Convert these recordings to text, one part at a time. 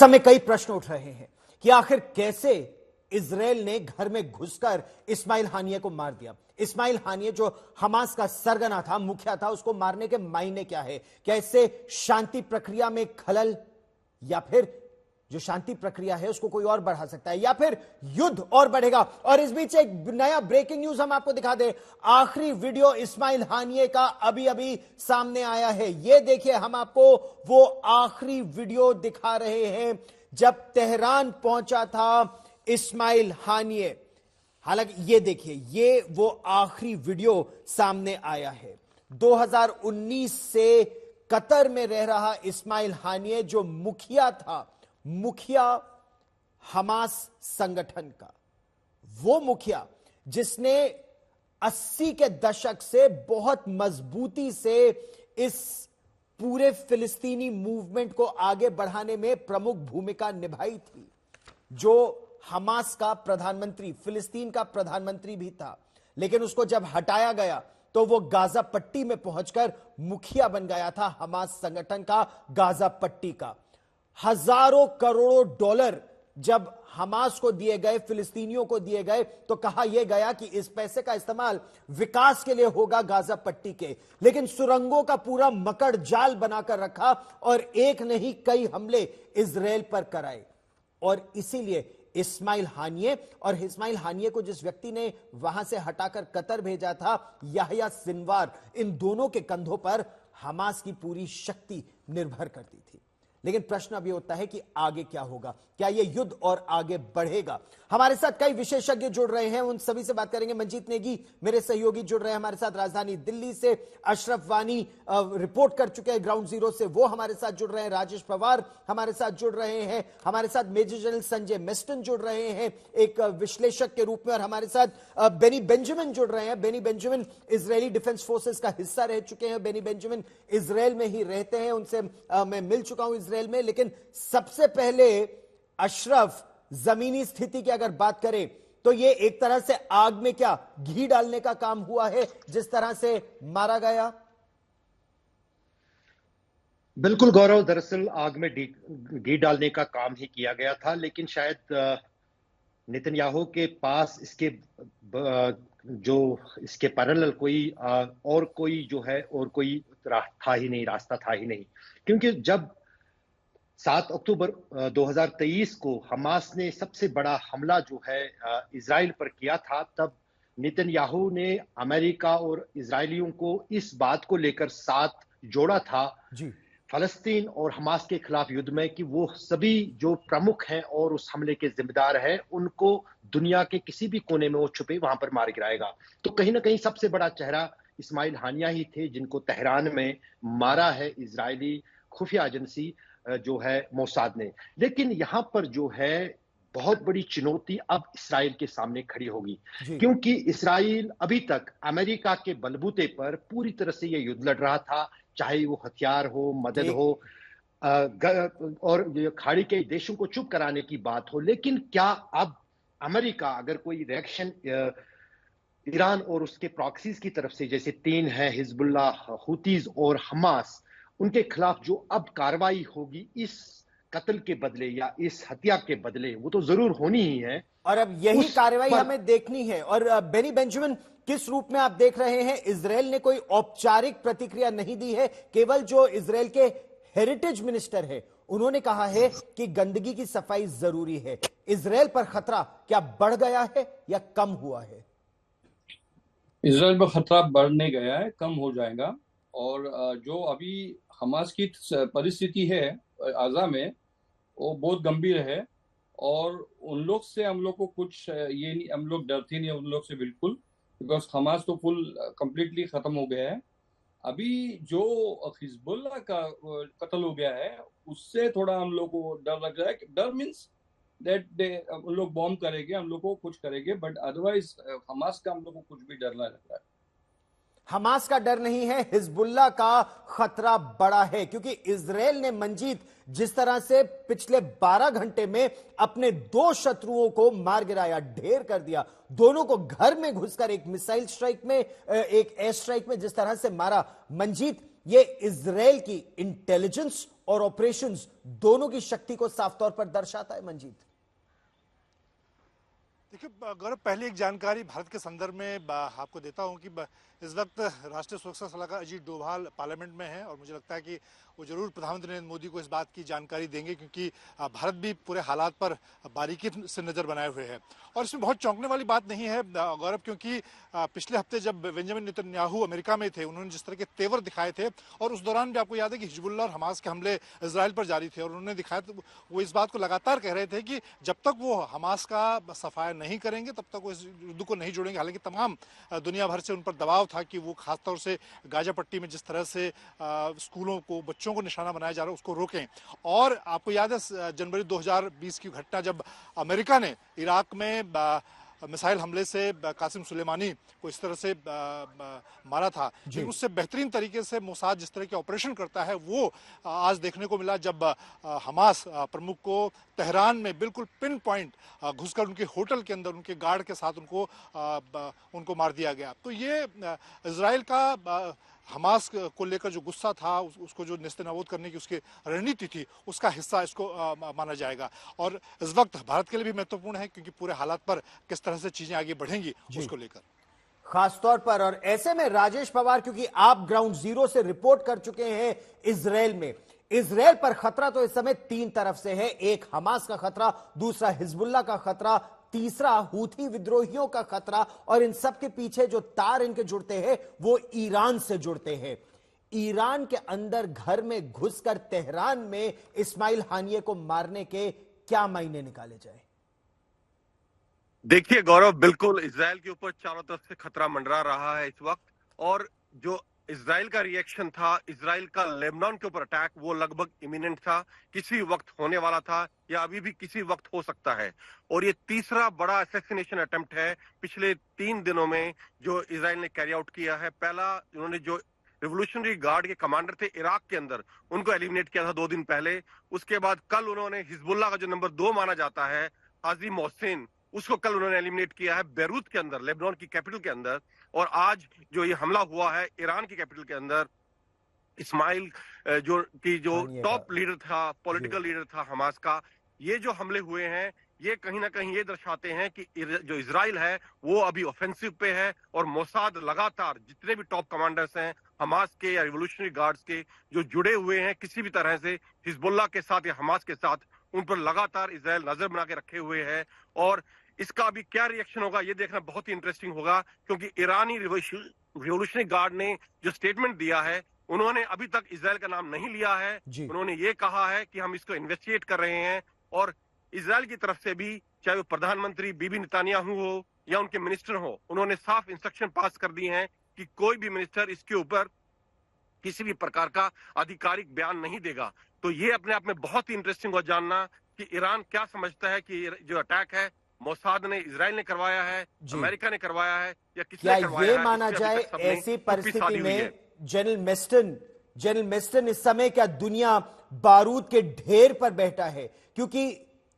समय कई प्रश्न उठ रहे हैं कि आखिर कैसे इजराइल ने घर में घुसकर इस्माइल हानिये को मार दिया। इस्माइल हानिये जो हमास का सरगना था, मुखिया था, उसको मारने के मायने क्या है? क्या इससे शांति प्रक्रिया में खलल, या फिर जो शांति प्रक्रिया है उसको कोई और बढ़ा सकता है, या फिर युद्ध और बढ़ेगा? और इस बीच एक नया ब्रेकिंग न्यूज हम आपको दिखा दें। आखिरी वीडियो इस्माइल हानिये का अभी अभी सामने आया है। यह देखिए, हम आपको वो आखिरी वीडियो दिखा रहे हैं जब तेहरान पहुंचा था इस्माइल हानिये। हालांकि ये देखिए, ये वो आखिरी वीडियो सामने आया है। 2019 से कतर में रह रहा इस्माइल हानिये जो मुखिया था, मुखिया हमास संगठन का, वो मुखिया जिसने 80 के दशक से बहुत मजबूती से इस पूरे फिलिस्तीनी मूवमेंट को आगे बढ़ाने में प्रमुख भूमिका निभाई थी, जो हमास का प्रधानमंत्री, फिलिस्तीन का प्रधानमंत्री भी था। लेकिन उसको जब हटाया गया तो वो गाजा पट्टी में पहुंचकर मुखिया बन गया था हमास संगठन का, गाजा पट्टी का। हजारों करोड़ों डॉलर जब हमास को दिए गए, फिलिस्तीनियों को दिए गए, तो कहा यह गया कि इस पैसे का इस्तेमाल विकास के लिए होगा गाजा पट्टी के। लेकिन सुरंगों का पूरा मकड़ जाल बनाकर रखा और एक नहीं कई हमले इजराइल पर कराए। और इसीलिए इस्माइल हानिये, और इस्माइल हानिये को जिस व्यक्ति ने वहां से हटाकर कतर भेजा था, याह्या सिनवार, इन दोनों के कंधों पर हमास की पूरी शक्ति निर्भर करती थी। लेकिन प्रश्न अब यह होता है कि आगे क्या होगा? क्या यह युद्ध और आगे बढ़ेगा? हमारे साथ कई विशेषज्ञ जुड़ रहे हैं, उन सभी से बात करेंगे। मंजीत नेगी मेरे सहयोगी जुड़ रहे हैं हमारे साथ राजधानी दिल्ली से। अशरफ वानी रिपोर्ट कर चुके हैं ग्राउंड जीरो से, वो हमारे साथ जुड़ रहे हैं। राजेश पवार हमारे साथ जुड़ रहे हैं। हमारे साथ मेजर जनरल संजय मेस्टन जुड़ रहे हैं एक विश्लेषक के रूप में, और हमारे साथ बेनी बेंजामिन जुड़ रहे हैं। Benny Benjamin Israeli Defense Forces का हिस्सा रह चुके हैं। बेनी बेंजामिन इजराइल में ही रहते हैं, उनसे मैं मिल चुका हूं इजराइल में। लेकिन सबसे पहले अशरफ, जमीनी स्थिति की अगर बात करें तो ये एक तरह से आग में क्या घी डालने का काम हुआ है, जिस तरह से मारा गया? बिल्कुल गौरव, दरअसल आग में घी डालने का काम ही किया गया था। लेकिन शायद नेतन्याहू के पास इसके पैरेलल कोई और कोई जो है और कोई रास्ता था ही नहीं। क्योंकि जब 7 अक्टूबर 2023 को हमास ने सबसे बड़ा हमला जो है इजराइल पर किया था, तब नेतन्याहू ने अमेरिका और इजरायलियों को इस बात को लेकर साथ जोड़ा था जी, फलस्तीन और हमास के खिलाफ युद्ध में, कि वो सभी जो प्रमुख हैं और उस हमले के जिम्मेदार हैं, उनको दुनिया के किसी भी कोने में वो छुपे वहां पर मार गिराएगा। तो कहीं ना कहीं सबसे बड़ा चेहरा इस्माइल हानिया ही थे, जिनको तेहरान में मारा है इजरायली खुफिया एजेंसी जो है मोसाद ने। लेकिन यहां पर जो है बहुत बड़ी चुनौती अब इसराइल के सामने खड़ी होगी, क्योंकि इसराइल अभी तक अमेरिका के बलबूते पर पूरी तरह से यह युद्ध लड़ रहा था, चाहे वो हथियार हो, मदद हो, और खाड़ी के देशों को चुप कराने की बात हो। लेकिन क्या अब अमेरिका अगर कोई रिएक्शन ईरान और उसके प्रॉक्सीज की तरफ से, जैसे 3 है हिजबुल्ला, हुतीज और हमास, उनके खिलाफ जो अब कार्रवाई होगी इस कत्ल के बदले या इस हत्या के बदले, वो तो जरूर होनी ही है, और अब यही कार्रवाई हमें देखनी है। और बेनी बेंजामिन, किस रूप में आप देख रहे हैं? इजराइल ने कोई औपचारिक प्रतिक्रिया नहीं दी है, केवल जो इजराइल के हेरिटेज मिनिस्टर है उन्होंने कहा है कि गंदगी की सफाई जरूरी है। इजराइल पर खतरा क्या बढ़ गया है या कम हुआ है? इजराइल पर खतरा बढ़ने गया है, कम हो जाएगा। और जो अभी हमास की परिस्थिति है गाजा में, वो बहुत गंभीर है। और उन लोग से हम लोग को कुछ ये नहीं, हम लोग डरते नहीं उन लोग से बिल्कुल, बिकॉज हमास तो फुल कंप्लीटली खत्म हो गया है। अभी जो हिजबुल्लाह का कत्ल हो गया है, उससे थोड़ा हम लोग को डर लग रहा है। डर मीन्स दैट उन लोग बॉम्ब करेंगे, हम लोग को कुछ करेंगे, बट अदरवाइज हमास का हम लोग को कुछ भी डर नहीं लग रहा है। हमास का डर नहीं है, हिजबुल्लाह का खतरा बड़ा है। क्योंकि इजराइल ने, मंजीत, जिस तरह से पिछले 12 घंटे में अपने 2 शत्रुओं को मार गिराया, ढेर कर दिया, दोनों को घर में घुसकर एक मिसाइल स्ट्राइक में, एक एयर स्ट्राइक में जिस तरह से मारा, मंजीत, ये इजराइल की इंटेलिजेंस और ऑपरेशंस दोनों की शक्ति को साफ तौर पर दर्शाता है। मंजीत, देखिए गौरव, पहले एक जानकारी भारत के संदर्भ में आपको देता हूं कि इस वक्त राष्ट्रीय सुरक्षा सलाहकार अजीत डोभाल पार्लियामेंट में हैं और मुझे लगता है कि वो जरूर प्रधानमंत्री नरेंद्र मोदी को इस बात की जानकारी देंगे, क्योंकि भारत भी पूरे हालात पर बारीकी से नजर बनाए हुए है। और इसमें बहुत चौंकने वाली बात नहीं है गौरव, क्योंकि पिछले हफ्ते जब बेंजामिन नेतन्याहू अमेरिका में थे, उन्होंने जिस तरह के तेवर दिखाए थे, और उस दौरान भी आपको याद है कि हिजबुल्लाह और हमास के हमले इजराइल पर जारी थे, और उन्होंने दिखाया, वो इस बात को लगातार कह रहे थे कि जब तक वो हमास का सफाया नहीं करेंगे तब तक वो इस युद्ध को नहीं जोड़ेंगे। हालांकि तमाम दुनिया भर से उन पर दबाव था कि वो खासतौर से गाजा पट्टी में जिस तरह से स्कूलों को, बच्चों को निशाना बनाया जा रहा है, उसको रोकें। और आपको याद है जनवरी 2020 की घटना, जब अमेरिका ने इराक में मिसाइल हमले से कासिम सुलेमानी को इस तरह से मारा था, लेकिन उससे बेहतरीन तरीके से मोसाद जिस तरह के ऑपरेशन करता है वो आज देखने को मिला, जब हमास प्रमुख को तेहरान में बिल्कुल पिन पॉइंट घुसकर उनके होटल के अंदर उनके गार्ड के साथ उनको मार दिया गया। तो ये इजराइल का हमास को लेकर जो गुस्सा था, उसको जो नेस्तनाबूद करने की उसकी रणनीति थी, उसका हिस्सा इसको माना जाएगा। और इस वक्त भारत के लिए भी महत्वपूर्ण है, क्योंकि पूरे हालात पर किस तरह से चीजें आगे बढ़ेंगी उसको लेकर खासतौर पर। और ऐसे में राजेश पवार, क्योंकि आप ग्राउंड जीरो से रिपोर्ट कर चुके हैं इजराइल में, इजराइल पर खतरा तो इस समय तीन तरफ से है। एक हमास का खतरा, दूसरा हिजबुल्लाह का खतरा, तीसरा हूथी विद्रोहियों का खतरा, और इन सब के पीछे जो तार इनके जुड़ते हैं वो ईरान से जुड़ते हैं। ईरान के अंदर घर में घुसकर तेहरान में इस्माइल हानिये को मारने के क्या मायने निकाले जाए? देखिए गौरव, बिल्कुल इजराइल के ऊपर चारों तरफ से खतरा मंडरा रहा है इस वक्त, और जो इजराइल का रिएक्शन था, इजराइल का लेबनान के ऊपर अटैक, वो लगभग इमिनेंट था, किसी वक्त होने वाला था या अभी भी किसी वक्त हो सकता है। और ये तीसरा बड़ा असैसिनेशन अटेम्प्ट है पिछले 3 दिनों में जो इजराइल ने कैरी आउट किया है। पहला, उन्होंने जो रिवोल्यूशनरी गार्ड के कमांडर थे इराक के अंदर, उनको एलिमिनेट किया था 2 दिन पहले। उसके बाद कल उन्होंने हिजबुल्लाह का जो नंबर 2 माना जाता है, हाजी मोहसिन, उसको कल उन्होंने एलिमिनेट किया है बेरूत के अंदर, लेबनान की कैपिटल के अंदर। और आज जो ये हमला हुआ है ईरान की कैपिटल के अंदर, इस्माइल जो टॉप लीडर था, पॉलिटिकल लीडर था हमास का, ये जो हमले हुए हैं, ये कहीं ना कहीं ये दर्शाते हैं कि जो इजराइल है वो अभी ऑफेंसिव पे है, और मोसाद लगातार जितने भी टॉप कमांडर्स हैं हमास के या रिवोल्यूशनरी गार्ड्स के जो जुड़े हुए हैं किसी भी तरह से हिजबुल्लाह के साथ या हमास के साथ, उन पर लगातार इजराइल नजर बना के रखे हुए है। और इसका अभी क्या रिएक्शन होगा ये देखना बहुत ही इंटरेस्टिंग होगा, क्योंकि ईरानी रिवोल्यूशनरी गार्ड ने जो स्टेटमेंट दिया है, उन्होंने अभी तक इजराइल का नाम नहीं लिया है। उन्होंने ये कहा है कि हम इसको इन्वेस्टिगेट कर रहे हैं, और इजराइल की तरफ से भी, चाहे वो प्रधानमंत्री बीबी नेतन्याहू हो या उनके मिनिस्टर हो, उन्होंने साफ इंस्ट्रक्शन पास कर दी हैं कि कोई भी मिनिस्टर इसके ऊपर किसी भी प्रकार का आधिकारिक बयान नहीं देगा। तो ये अपने आप में बहुत ही इंटरेस्टिंग हो जानना कि ईरान क्या समझता है कि जो अटैक है मोसाद ने, इजराइल ने करवाया है, अमेरिका ने करवाया है, या किसने करवाया है। ये माना जाए ऐसी परिस्थिति में जनरल मेस्टन इस समय क्या दुनिया बारूद के ढेर पर बैठा है? क्योंकि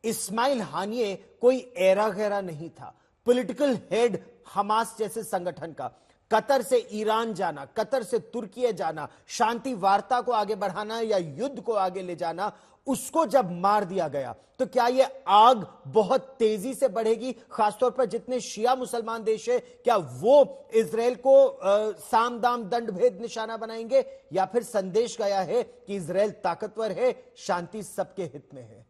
इस्माइल हानिये कोई एरा गैरा नहीं था, पॉलिटिकल हेड हमास जैसे संगठन का। कतर से ईरान जाना, कतर से तुर्की जाना, शांति वार्ता को आगे बढ़ाना या युद्ध को आगे ले जाना, उसको जब मार दिया गया तो क्या यह आग बहुत तेजी से बढ़ेगी? खासतौर पर जितने शिया मुसलमान देश है, क्या वो इजराइल को साम दाम दंड भेद निशाना बनाएंगे, या फिर संदेश गया है कि इजराइल ताकतवर है, शांति सबके हित में है?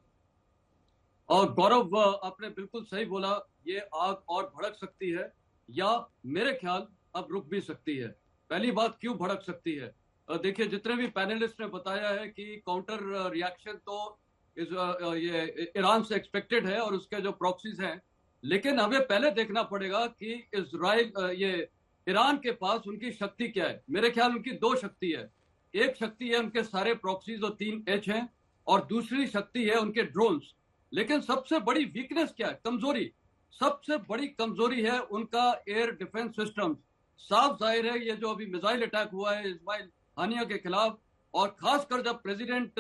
और गौरव, आपने बिल्कुल सही बोला, ये आग और भड़क सकती है, या मेरे ख्याल अब रुक भी सकती है। पहली बात, क्यों भड़क सकती है? देखिए, जितने भी पैनलिस्ट ने बताया है कि काउंटर रिएक्शन तो ये ईरान से एक्सपेक्टेड है और उसके जो प्रॉक्सीज हैं, लेकिन हमें पहले देखना पड़ेगा कि इजराइल, ये ईरान के पास उनकी शक्ति क्या है। मेरे ख्याल उनकी 2 शक्ति है। एक शक्ति है उनके सारे प्रॉक्सीज और 3H हैं, और दूसरी शक्ति है उनके ड्रोन्स। लेकिन सबसे बड़ी वीकनेस क्या है, कमजोरी? सबसे बड़ी कमजोरी है उनका एयर डिफेंस सिस्टम। साफ जाहिर है, ये जो अभी मिसाइल अटैक हुआ है इस्माइल हानिया के खिलाफ, और खासकर जब प्रेसिडेंट,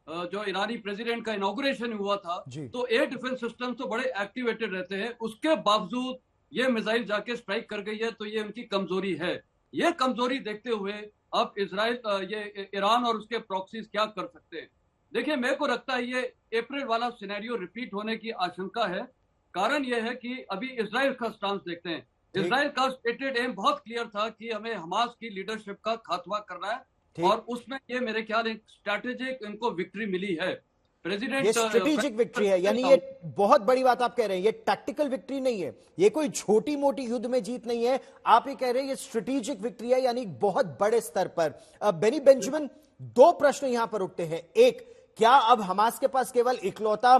जो ईरानी प्रेसिडेंट का इनॉग्रेशन हुआ था, तो एयर डिफेंस सिस्टम तो बड़े एक्टिवेटेड रहते हैं, उसके बावजूद ये मिसाइल जाके स्ट्राइक कर गई है, तो ये उनकी कमजोरी है। ये कमजोरी देखते हुए अब इसराइल ये ईरान और उसके प्रॉक्सीज क्या कर सकते हैं। देखिए, मेरे को लगता है ये अप्रैल वाला सिनेरियो रिपीट होने की आशंका है। कारण यह है कि अभी इसराइल का स्टांस देखते हैं। इसराइल का स्टेटेड एम बहुत क्लियर था कि हमें हमास की लीडरशिप का खात्मा करना है, और उसमें ये मेरे ख्याल एक स्ट्रैटेजिक इनको विक्ट्री मिली है। प्रेसिडेंट ये स्ट्रेटेजिक विक्ट्री है, यानी ये बहुत बड़ी बात आप कह रहे हैं, ये टैक्टिकल विक्ट्री नहीं है, ये कोई छोटी मोटी युद्ध में जीत नहीं है। आप ये कह रहे हैं ये स्ट्रेटेजिक विक्ट्री है, यानी बहुत बड़े स्तर पर। बेनी बेंजामिन, दो प्रश्न यहां पर उठते हैं। एक, क्या अब हमास के पास केवल इकलौता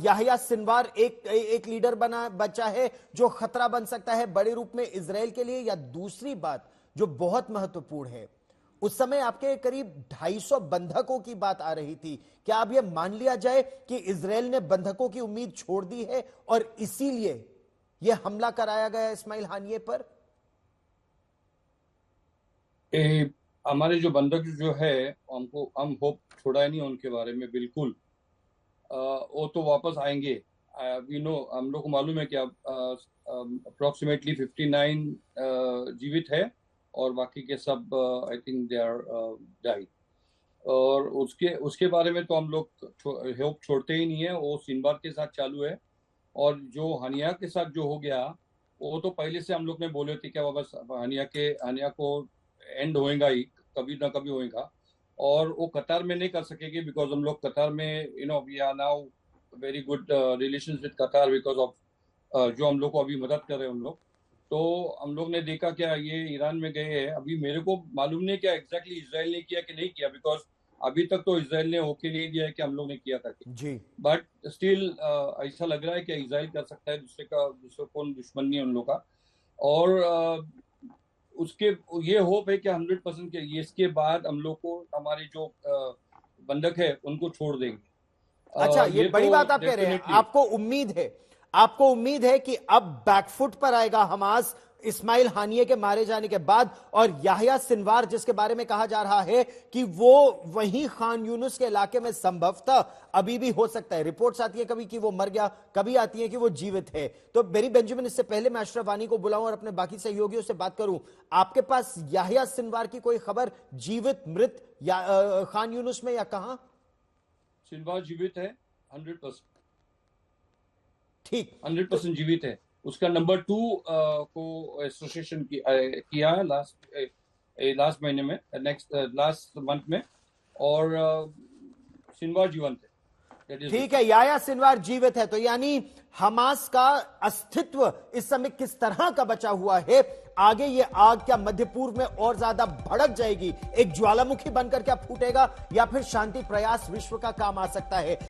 याह्या सिनवार एक लीडर बचा है जो खतरा बन सकता है बड़े रूप में इजराइल के लिए? या दूसरी बात जो बहुत महत्वपूर्ण है, उस समय आपके करीब 250 बंधकों की बात आ रही थी, क्या अब यह मान लिया जाए कि इजराइल ने बंधकों की उम्मीद छोड़ दी है और इसीलिए यह हमला कराया गया इस्माइल हानिये पर? हमारे जो बंधक जो है, हम होप छोड़ा नहीं उनके बारे में, बिल्कुल। वो तो वापस आएंगे। हम लोग को मालूम है कि अप्रोक्सीमेटली 59 जीवित है और बाकी के सब I think they are died. और उसके बारे में तो हम लोग होप छोड़ते ही नहीं है। वो सिनवार के साथ चालू है, और जो हानिया के साथ जो हो गया वो तो पहले से हम लोग ने बोले थे कि बस हानिया को एंड होएगा ही, कभी ना कभी होएगा। और वो कतार में नहीं कर सकेगी, बिकॉज हम लोग कतार में we are now very good relations with Qatar, because of जो हम लोग को अभी मदद कर रहे हैं हम लोग। तो हम लोग ने देखा क्या ये ईरान में गए हैं। अभी मेरे को मालूम नहीं क्या एग्जैक्टली इसराइल ने किया कि नहीं किया, बिकॉज अभी तक तो इसराइल ने ओके नहीं दिया है कि हम लोग ने किया करके जी। बट स्टिल ऐसा लग रहा है कि इसराइल कर सकता है, दूसरे कौन दुश्मन नहीं है उन लोग का। और उसके ये होप है कि 100% के इसके बाद हम लोग को हमारे जो बंधक है उनको छोड़ देंगे। अच्छा, ये बड़ी तो बात आप कह रहे हैं। आपको उम्मीद है कि अब बैकफुट पर आएगा हमास इस्माइल हानिये के मारे जाने के बाद, और याह्या सिनवार जिसके बारे में कहा जा रहा है कि वो वहीं खान यूनुस के इलाके में संभवतः अभी भी हो सकता है। रिपोर्ट्स आती है कभी कि वो मर गया, कभी आती है कि वो जीवित है। तो बेनी बेंजामिन, इससे पहले मैं अशरफ वानी को बुलाऊं और अपने बाकी सहयोगियों से बात करूं, आपके पास याह्या सिनवार की कोई खबर, जीवित मृत या खान यूनुस में, या कहां? सिनवार जीवित है 100%। ठीक, 100% जीवित है। उसका नंबर 2 को एसोसिएशन किया है लास्ट महीने में, लास्ट मंथ में, और सिनवार जीवंत है। ठीक है, याह्या सिनवार जीवित है। तो यानी हमास का अस्तित्व इस समय किस तरह का बचा हुआ है? आगे ये आग क्या मध्य पूर्व में और ज्यादा भड़क जाएगी, एक ज्वालामुखी बनकर क्या फूटेगा, या फिर शांति प्रयास विश्व का काम आ सकता है?